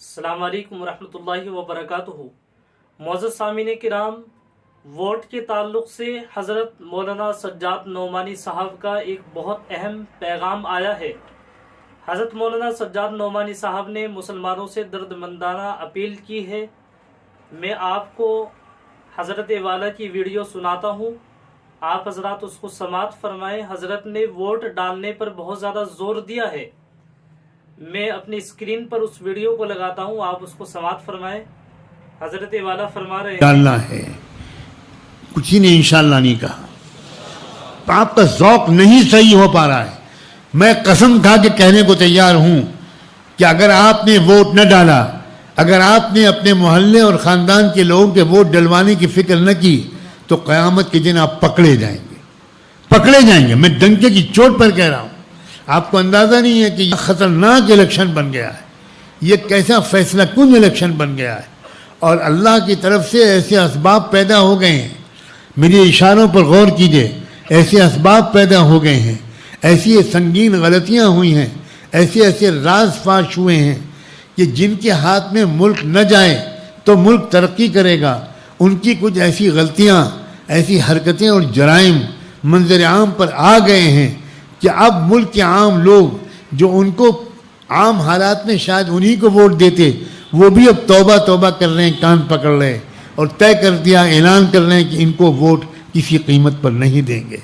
السلام علیکم ورحمۃ اللہ وبرکاتہ۔ معزز سامعین کرام، ووٹ کے تعلق سے حضرت مولانا سجاد نعمانی صاحب کا ایک بہت اہم پیغام آیا ہے۔ حضرت مولانا سجاد نعمانی صاحب نے مسلمانوں سے دردمندانہ اپیل کی ہے۔ میں آپ کو حضرت والا کی ویڈیو سناتا ہوں، آپ حضرات اس کو سماعت فرمائیں۔ حضرت نے ووٹ ڈالنے پر بہت زیادہ زور دیا ہے۔ میں اپنی اسکرین پر اس ویڈیو کو لگاتا ہوں، آپ اس کو سماعت فرمائیں۔ حضرت والا فرما رہے ہیں، ڈالنا ہے، کچھ ہی نے انشاءاللہ نہیں کہا۔ آپ کا ذوق نہیں صحیح ہو پا رہا ہے۔ میں قسم کھا کے کہنے کو تیار ہوں کہ اگر آپ نے ووٹ نہ ڈالا، اگر آپ نے اپنے محلے اور خاندان کے لوگوں کے ووٹ ڈلوانے کی فکر نہ کی تو قیامت کے دن آپ پکڑے جائیں گے، پکڑے جائیں گے۔ میں ڈنکے کی چوٹ پر کہہ رہا ہوں۔ آپ کو اندازہ نہیں ہے کہ یہ خطرناک الیکشن بن گیا ہے، یہ کیسا فیصلہ کن الیکشن بن گیا ہے، اور اللہ کی طرف سے ایسے اسباب پیدا ہو گئے ہیں۔ میرے اشاروں پر غور کیجئے، ایسے اسباب پیدا ہو گئے ہیں، ایسی سنگین غلطیاں ہوئی ہیں، ایسے راز فاش ہوئے ہیں کہ جن کے ہاتھ میں ملک نہ جائے تو ملک ترقی کرے گا، ان کی کچھ ایسی غلطیاں، ایسی حرکتیں اور جرائم منظر عام پر آ گئے ہیں کہ اب ملک کے عام لوگ جو ان کو عام حالات میں شاید انہی کو ووٹ دیتے، وہ بھی اب توبہ توبہ کر رہے ہیں، کان پکڑ رہے ہیں اور طے کر دیا، اعلان کر رہے ہیں کہ ان کو ووٹ کسی قیمت پر نہیں دیں گے۔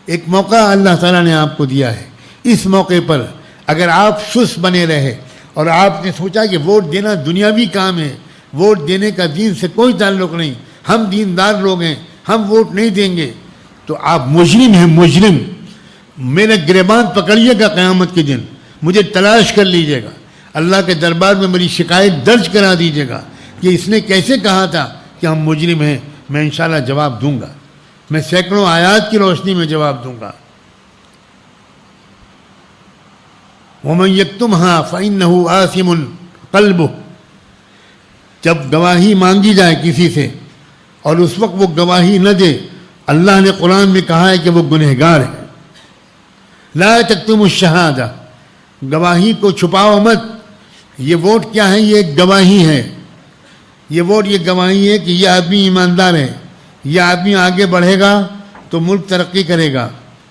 ایک موقع اللہ تعالیٰ نے آپ کو دیا ہے، اس موقع پر اگر آپ سست بنے رہے اور آپ نے سوچا کہ ووٹ دینا دنیاوی کام ہے، ووٹ دینے کا دین سے کوئی تعلق نہیں، ہم دیندار لوگ ہیں، ہم ووٹ نہیں دیں گے، تو آپ مجرم ہیں، مجرم۔ میرا گریبان پکڑیے گا قیامت کے دن، مجھے تلاش کر لیجئے گا، اللہ کے دربار میں میری شکایت درج کرا دیجئے گا کہ اس نے کیسے کہا تھا کہ ہم مجرم ہیں۔ میں انشاءاللہ جواب دوں گا، میں سینکڑوں آیات کی روشنی میں جواب دوں گا۔ وَمَن يَكْتُمْهَا فَإِنَّهُ آثِمٌ قَلْبُهُ۔ جب گواہی مانگی جائے کسی سے اور اس وقت وہ گواہی نہ دے، اللہ نے قرآن میں کہا ہے کہ وہ گنہگار ہے۔ لا تکتموا الشہادہ، گواہی کو چھپاؤ مت۔ یہ ووٹ کیا ہے؟ یہ ایک گواہی ہے، یہ ووٹ یہ گواہی ہے کہ یہ آدمی ایماندار ہے، یہ آدمی آگے بڑھے گا تو ملک ترقی کرے گا،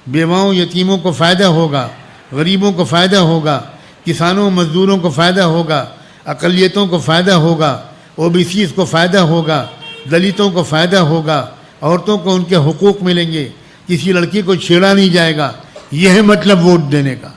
بیواؤں یتیموں کو فائدہ ہوگا، غریبوں کو فائدہ ہوگا، کسانوں مزدوروں کو فائدہ ہوگا، اقلیتوں کو فائدہ ہوگا، OBCs کو فائدہ ہوگا، دلتوں کو فائدہ ہوگا، عورتوں کو ان کے حقوق ملیں گے، کسی لڑکی کو چھیڑا نہیں جائے گا۔ یہ ہے مطلب ووٹ دینے کا۔